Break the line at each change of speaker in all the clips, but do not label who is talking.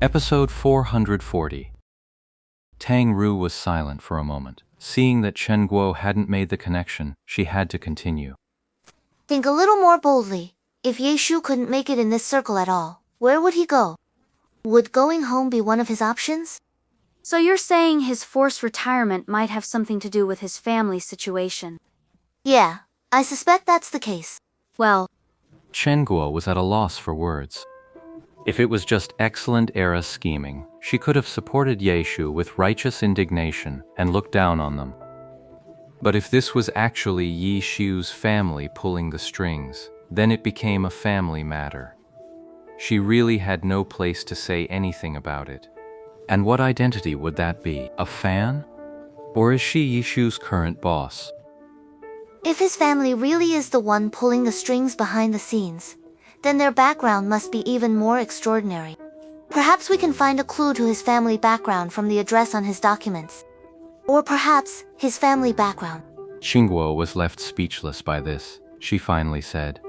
Episode 440. Tang Ru was silent for a moment. Seeing that Chen Guo hadn't made the connection, she had to continue.
Think a little more boldly. If Ye Shu couldn't make it in this circle at all, where would he go? Would going home be one of his options?
So you're saying his forced retirement might have something to do with his family situation?
Yeah, I suspect that's the case.
Well,
Chen Guo was at a loss for words. If it was just excellent era scheming, she could have supported Ye Shu with righteous indignation and looked down on them. But if this was actually Ye Shu's family pulling the strings, then it became a family matter. She really had no place to say anything about it. And what identity would that be? A fan? Or is she Ye Shu's current boss?
If his family really is the one pulling the strings behind the scenes, then their background must be even more extraordinary. Perhaps we can find a clue to his family background from the address on his documents. Or perhaps his family background.
Qingguo was left speechless by this. She finally said,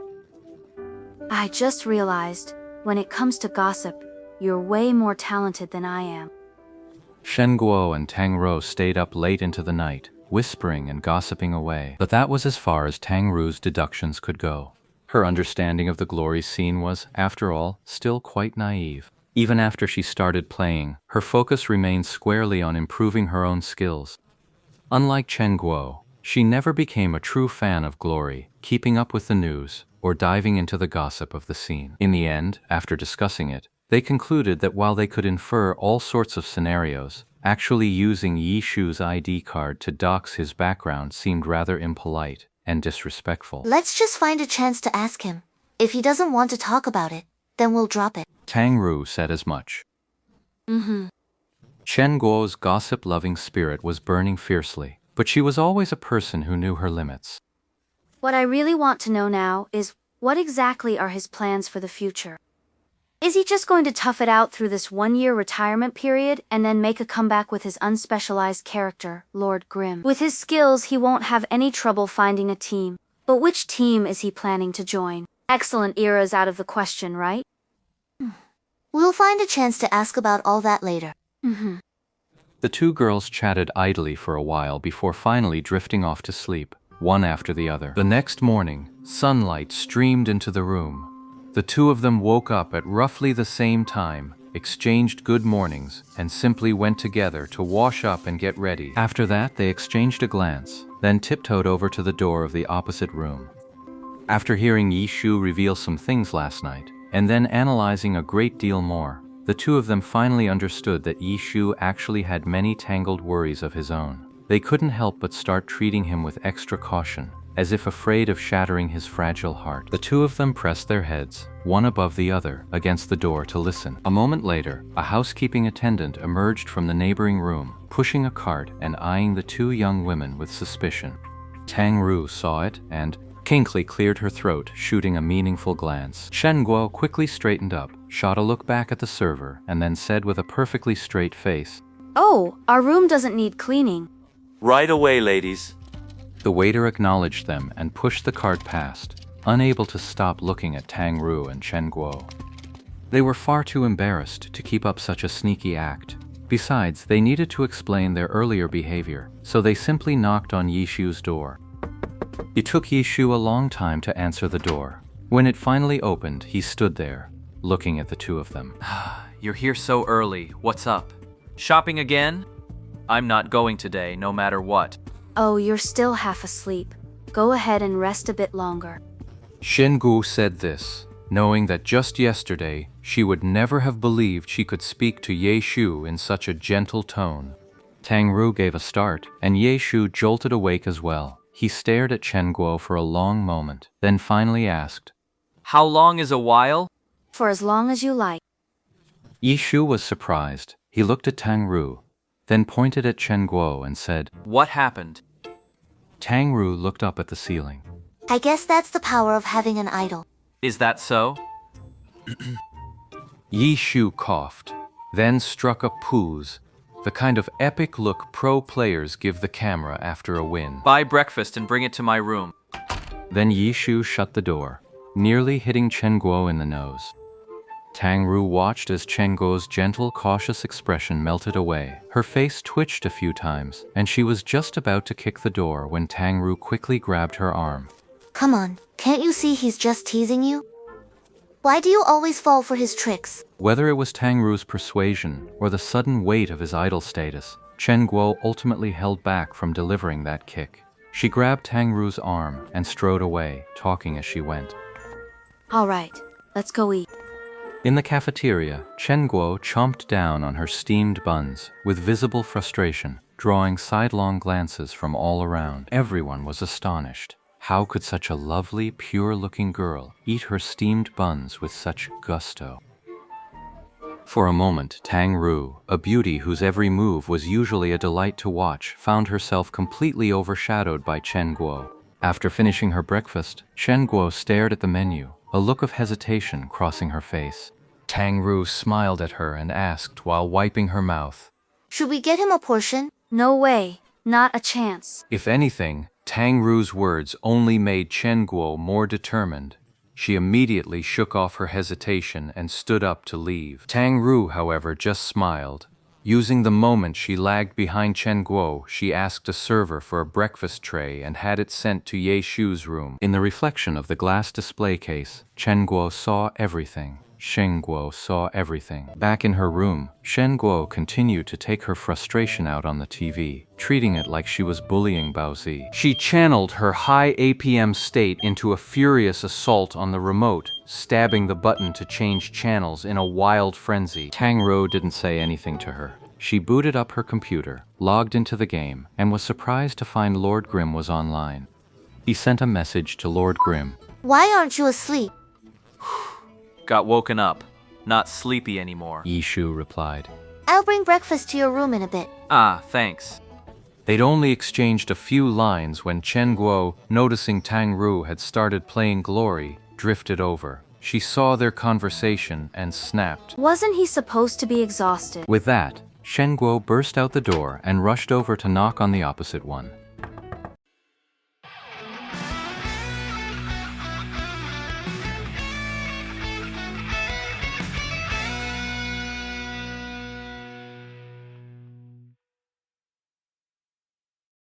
I just realized, when it comes to gossip, you're way more talented than I am.
Shen Guo and Tang Rou stayed up late into the night, whispering and gossiping away. But that was as far as Tang Ru's deductions could go. Her understanding of the glory scene was, after all, still quite naive. Even after she started playing, her focus remained squarely on improving her own skills. Unlike Chen Guo, she never became a true fan of glory, keeping up with the news, or diving into the gossip of the scene. In the end, after discussing it, they concluded that while they could infer all sorts of scenarios, actually using Ye Shu's ID card to dox his background seemed rather impolite and disrespectful.
Let's just find a chance to ask him. If he doesn't want to talk about it, then we'll drop it.
Tang Ru said as much. Chen Guo's gossip-loving spirit was burning fiercely, but she was always a person who knew her limits.
What I really want to know now is, what exactly are his plans for the future? Is he just going to tough it out through this one-year retirement period and then make a comeback with his unspecialized character, Lord Grimm? With his skills, he won't have any trouble finding a team. But which team is he planning to join? Excellent era's out of the question, right?
We'll find a chance to ask about all that later.
The two girls chatted idly for a while before finally drifting off to sleep, one after the other. The next morning, sunlight streamed into the room. The two of them woke up at roughly the same time, exchanged good mornings, and simply went together to wash up and get ready. After that, they exchanged a glance, then tiptoed over to the door of the opposite room. After hearing Ye Shu reveal some things last night, and then analyzing a great deal more, the two of them finally understood that Ye Shu actually had many tangled worries of his own. They couldn't help but start treating him with extra caution, as if afraid of shattering his fragile heart. The two of them pressed their heads, one above the other, against the door to listen. A moment later, a housekeeping attendant emerged from the neighboring room, pushing a cart and eyeing the two young women with suspicion. Tang Ru saw it and Kinkley cleared her throat, shooting a meaningful glance. Shen Guo quickly straightened up, shot a look back at the server, and then said with a perfectly straight face,
Oh, our room doesn't need cleaning.
Right away, ladies.
The waiter acknowledged them and pushed the cart past, unable to stop looking at Tang Ru and Chen Guo. They were far too embarrassed to keep up such a sneaky act. Besides, they needed to explain their earlier behavior, so they simply knocked on Ye Shu's door. It took Ye Shu a long time to answer the door. When it finally opened, he stood there, looking at the two of them.
You're here so early. What's up? Shopping again? I'm not going today, no matter what.
Oh, you're still half asleep. Go ahead and rest a bit longer.
Shen Gu said this, knowing that just yesterday she would never have believed she could speak to Ye Shu in such a gentle tone. Tang Ru gave a start, and Ye Shu jolted awake as well. He stared at Chen Guo for a long moment, then finally asked,
How long is a while?
For as long as you like.
Ye Shu was surprised. He looked at Tang Ru, then pointed at Chen Guo and said,
What happened?
Tang Ru looked up at the ceiling.
I guess that's the power of having an idol.
Is that so?
Ye Shu coughed, then struck a pose, the kind of epic look pro players give the camera after a win.
Buy breakfast and bring it to my room.
Then Ye Shu shut the door, nearly hitting Chen Guo in the nose. Tang Ru watched as Chen Guo's gentle, cautious expression melted away. Her face twitched a few times, and she was just about to kick the door when Tang Ru quickly grabbed her arm.
Come on, can't you see he's just teasing you? Why do you always fall for his tricks?
Whether it was Tang Ru's persuasion or the sudden weight of his idol status, Chen Guo ultimately held back from delivering that kick. She grabbed Tang Ru's arm and strode away, talking as she went.
All right, let's go eat.
In the cafeteria, Chen Guo chomped down on her steamed buns with visible frustration, drawing sidelong glances from all around. Everyone was astonished. How could such a lovely, pure-looking girl eat her steamed buns with such gusto? For a moment, Tang Ru, a beauty whose every move was usually a delight to watch, found herself completely overshadowed by Chen Guo. After finishing her breakfast, Chen Guo stared at the menu, a look of hesitation crossing her face. Tang Ru smiled at her and asked while wiping her mouth,
Should we get him a portion?
No way, not a chance.
If anything, Tang Ru's words only made Chen Guo more determined. She immediately shook off her hesitation and stood up to leave. Tang Ru, however, just smiled. Using the moment she lagged behind Chen Guo, she asked a server for a breakfast tray and had it sent to Ye Shu's room. In the reflection of the glass display case, Chen Guo saw everything. Shen Guo saw everything. Back in her room, Shen Guo continued to take her frustration out on the TV, treating it like she was bullying Baozi. She channeled her high APM state into a furious assault on the remote, stabbing the button to change channels in a wild frenzy. Tang Ru didn't say anything to her. She booted up her computer, logged into the game, and was surprised to find Lord Grimm was online. He sent a message to Lord Grimm.
Why aren't you asleep?
Got woken up. Not sleepy anymore.
Ye Shu replied.
I'll bring breakfast to your room in a bit.
Ah, thanks.
They'd only exchanged a few lines when Chen Guo, noticing Tang Ru had started playing Glory, drifted over. She saw their conversation and snapped.
Wasn't he supposed to be exhausted?
With that, Shen Guo burst out the door and rushed over to knock on the opposite one.